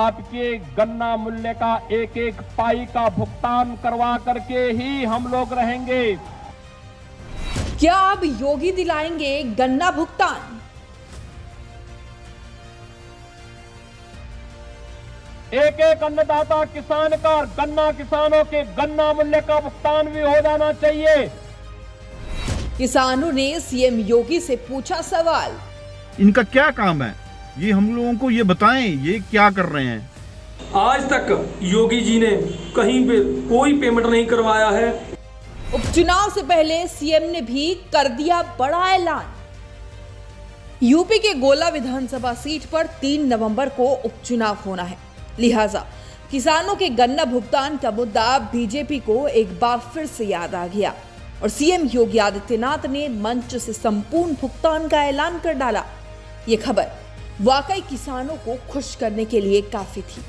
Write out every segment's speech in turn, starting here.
आपके गन्ना मूल्य का एक एक पाई का भुगतान करवा करके ही हम लोग रहेंगे। क्या अब योगी दिलाएंगे गन्ना भुगतान? एक एक अन्नदाता किसान का और गन्ना किसानों के गन्ना मूल्य का भुगतान भी हो जाना चाहिए। किसानों ने सीएम योगी से पूछा सवाल। इनका क्या काम है, ये हम लोगों को ये बताएं, ये क्या कर रहे हैं। आज तक योगी जी ने कहीं पे कोई पेमेंट नहीं करवाया है। उपचुनाव से पहले सीएम ने भी कर दिया बड़ा ऐलान। यूपी के गोला विधानसभा सीट पर 3 नवंबर को उपचुनाव होना है, लिहाजा किसानों के गन्ना भुगतान का मुद्दा बीजेपी को एक बार फिर से याद आ गया और सीएम योगी आदित्यनाथ ने मंच से संपूर्ण भुगतान का ऐलान कर डाला। ये खबर वाकई किसानों को खुश करने के लिए काफी थी,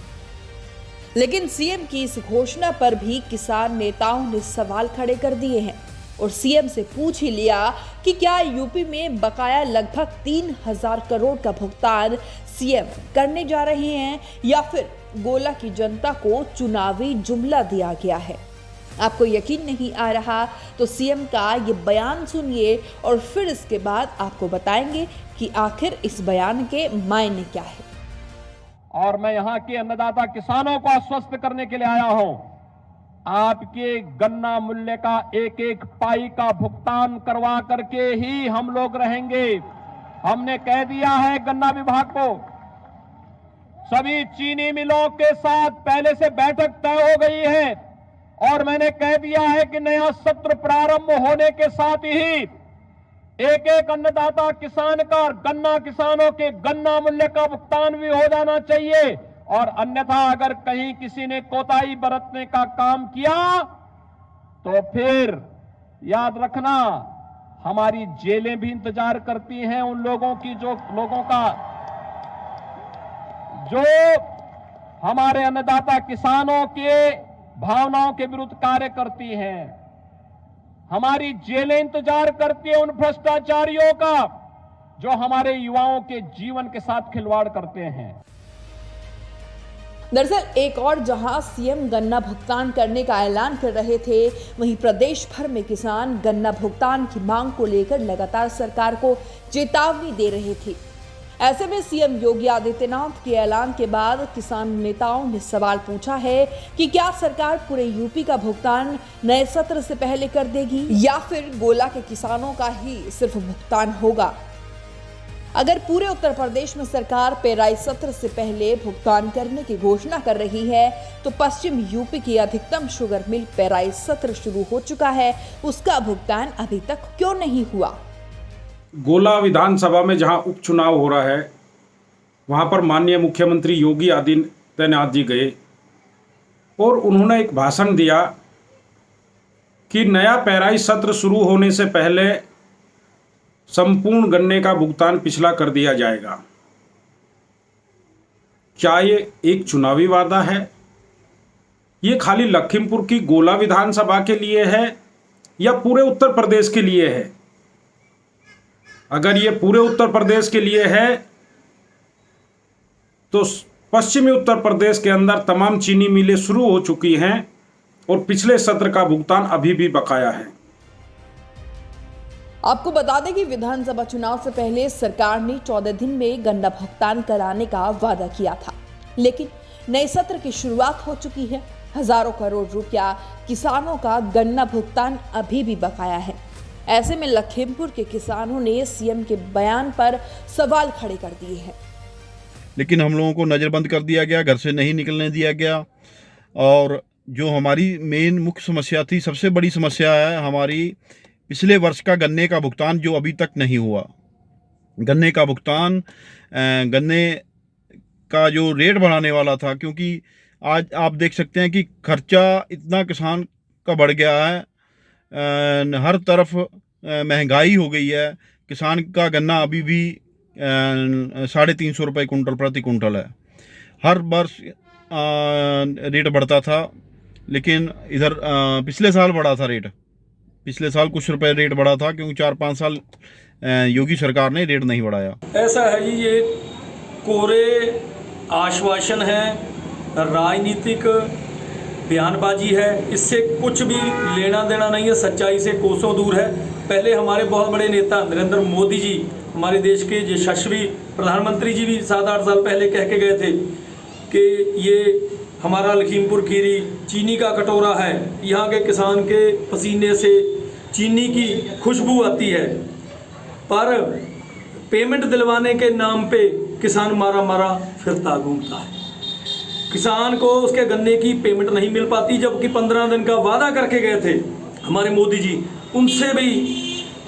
लेकिन सीएम की इस घोषणा पर भी किसान नेताओं ने सवाल खड़े कर दिए हैं और सीएम से पूछ ही लिया कि क्या यूपी में बकाया लगभग 3000 करोड़ का भुगतान सीएम करने जा रहे हैं या फिर गोला की जनता को चुनावी जुमला दिया गया है। आपको यकीन नहीं आ रहा तो सीएम का ये बयान सुनिए और फिर इसके बाद आपको बताएंगे कि आखिर इस बयान के मायने क्या है। और मैं यहाँ के अन्नदाता किसानों को आश्वस्त करने के लिए आया हूं, आपके गन्ना मूल्य का एक एक पाई का भुगतान करवा करके ही हम लोग रहेंगे। हमने कह दिया है गन्ना विभाग को, सभी चीनी मिलों के साथ पहले से बैठक तय हो गई है और मैंने कह दिया है कि नया सत्र प्रारंभ होने के साथ ही एक एक अन्नदाता किसान का और गन्ना किसानों के गन्ना मूल्य का भुगतान भी हो जाना चाहिए और अन्यथा अगर कहीं किसी ने कोताही बरतने का काम किया तो फिर याद रखना हमारी जेलें भी इंतजार करती हैं उन लोगों की जो हमारे अन्नदाता किसानों के भावनाओं के विरुद्ध कार्य करती हैं। हमारी जेलें इंतजार करती है उन भ्रष्टाचारियों का जो हमारे युवाओं के जीवन के साथ खिलवाड़ करते हैं। दरअसल एक और जहां सीएम गन्ना भुगतान करने का ऐलान कर रहे थे, वहीं प्रदेश भर में किसान गन्ना भुगतान की मांग को लेकर लगातार सरकार को चेतावनी दे रहे थे। ऐसे में सीएम योगी आदित्यनाथ के ऐलान के बाद किसान नेताओं ने सवाल पूछा है कि क्या सरकार पूरे यूपी का भुगतान नए सत्र से पहले कर देगी या फिर गोला के किसानों का ही सिर्फ भुगतान होगा। अगर पूरे उत्तर प्रदेश में सरकार पेराई सत्र से पहले भुगतान करने की घोषणा कर रही है तो पश्चिम यूपी की अधिकतम शुगर मिल पेराई सत्र शुरू हो चुका है, उसका भुगतान अभी तक क्यों नहीं हुआ। गोला विधानसभा में जहां उपचुनाव हो रहा है वहां पर माननीय मुख्यमंत्री योगी आदित्यनाथ जी गए और उन्होंने एक भाषण दिया कि नया पेराई सत्र शुरू होने से पहले संपूर्ण गन्ने का भुगतान पिछला कर दिया जाएगा। क्या ये एक चुनावी वादा है? ये खाली लखीमपुर की गोला विधानसभा के लिए है या पूरे उत्तर प्रदेश के लिए है? अगर ये पूरे उत्तर प्रदेश के लिए है तो पश्चिमी उत्तर प्रदेश के अंदर तमाम चीनी मिलें शुरू हो चुकी हैं और पिछले सत्र का भुगतान अभी भी बकाया है। आपको बता दें कि विधानसभा चुनाव से पहले सरकार ने 14 दिन में गन्ना भुगतान कराने का वादा किया था, लेकिन नए सत्र की शुरुआत हो चुकी है। हजारों करोड़ रुपया किसानों का गन्ना भुगतान अभी भी बकाया है। ऐसे में लखीमपुर के किसानों ने सीएम के बयान पर सवाल खड़े कर दिए हैं। लेकिन हम लोगों को नज़रबंद कर दिया गया, घर से नहीं निकलने दिया गया और जो हमारी मेन मुख्य समस्या थी, सबसे बड़ी समस्या है हमारी पिछले वर्ष का गन्ने का भुगतान जो अभी तक नहीं हुआ। गन्ने का भुगतान, गन्ने का जो रेट बढ़ाने वाला था, क्योंकि आज आप देख सकते हैं कि खर्चा इतना किसान का बढ़ गया है, हर तरफ महंगाई हो गई है। किसान का गन्ना अभी भी 350 रुपये कुंटल प्रति कुंटल है। हर वर्ष रेट बढ़ता था, लेकिन इधर पिछले साल बढ़ा था रेट, पिछले साल कुछ रुपए रेट बढ़ा था, क्योंकि 4-5 साल योगी सरकार ने रेट नहीं बढ़ाया। ऐसा है जी, ये कोरे आश्वासन है, राजनीतिक बयानबाजी है, इससे कुछ भी लेना देना नहीं है, सच्चाई से कोसों दूर है। पहले हमारे बहुत बड़े नेता नरेंद्र मोदी जी, हमारे देश के यशस्वी प्रधानमंत्री जी भी 7-8 साल पहले कह के गए थे कि ये हमारा लखीमपुर खीरी चीनी का कटोरा है, यहाँ के किसान के पसीने से चीनी की खुशबू आती है। पर पेमेंट दिलवाने के नाम पे किसान मारा मारा फिरता घूमता है। किसान को उसके गन्ने की पेमेंट नहीं मिल पाती, जबकि 15 दिन का वादा करके गए थे हमारे मोदी जी, उनसे भी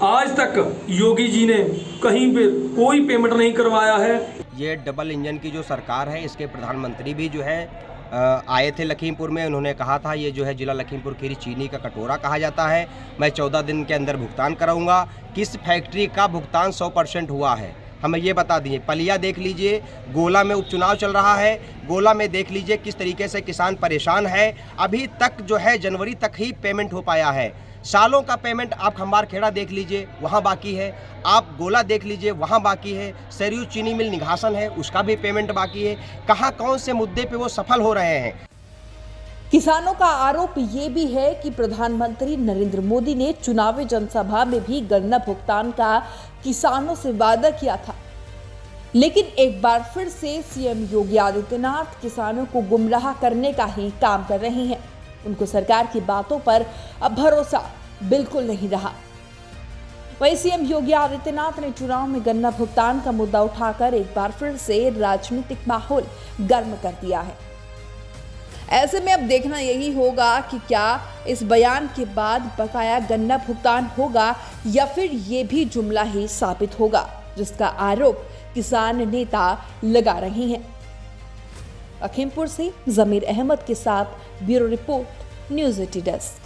आज तक योगी जी ने कहीं पे कोई पेमेंट नहीं करवाया है। ये डबल इंजन की जो सरकार है, इसके प्रधानमंत्री भी जो है आए थे लखीमपुर में। उन्होंने कहा था ये जो है जिला लखीमपुर खीरी चीनी का कटोरा कहा जाता है, मैं 14 दिन के अंदर भुगतान कराऊंगा। किस फैक्ट्री का भुगतान 100% हुआ है हमें ये बता दीजिए। पलिया देख लीजिए, गोला में उपचुनाव चल रहा है, गोला में देख लीजिए किस तरीके से किसान परेशान है। अभी तक जो है जनवरी तक ही पेमेंट हो पाया है। सालों का पेमेंट आप खंबार खेड़ा देख लीजिए, वहाँ बाकी है। आप गोला देख लीजिए, वहाँ बाकी है। सरयू चीनी मिल निघासन है, उसका भी पेमेंट बाकी है। कहाँ कौन से मुद्दे पे वो सफल हो रहे हैं। किसानों का आरोप ये भी है कि प्रधानमंत्री नरेंद्र मोदी ने चुनावी जनसभा में भी गन्ना भुगतान का किसानों से वादा किया था, लेकिन एक बार फिर से सीएम योगी आदित्यनाथ किसानों को गुमराह करने का ही काम कर रहे हैं। उनको सरकार की बातों पर अब भरोसा बिल्कुल नहीं रहा। वहीं सीएम योगी आदित्यनाथ ने चुनाव में गन्ना भुगतान का मुद्दा उठाकर एक बार फिर से राजनीतिक माहौल गर्म कर दिया है। ऐसे में अब देखना यही होगा कि क्या इस बयान के बाद बकाया गन्ना भुगतान होगा या फिर ये भी जुमला ही साबित होगा, जिसका आरोप किसान नेता लगा रहे हैं। लखीमपुर से जमीर अहमद के साथ bureau report, news 18 desk.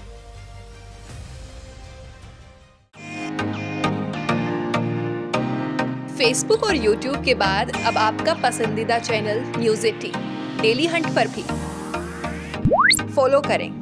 Facebook और यूट्यूब के बाद अब आपका पसंदीदा चैनल न्यूज़ 18 डेली हंट पर भी फॉलो करें।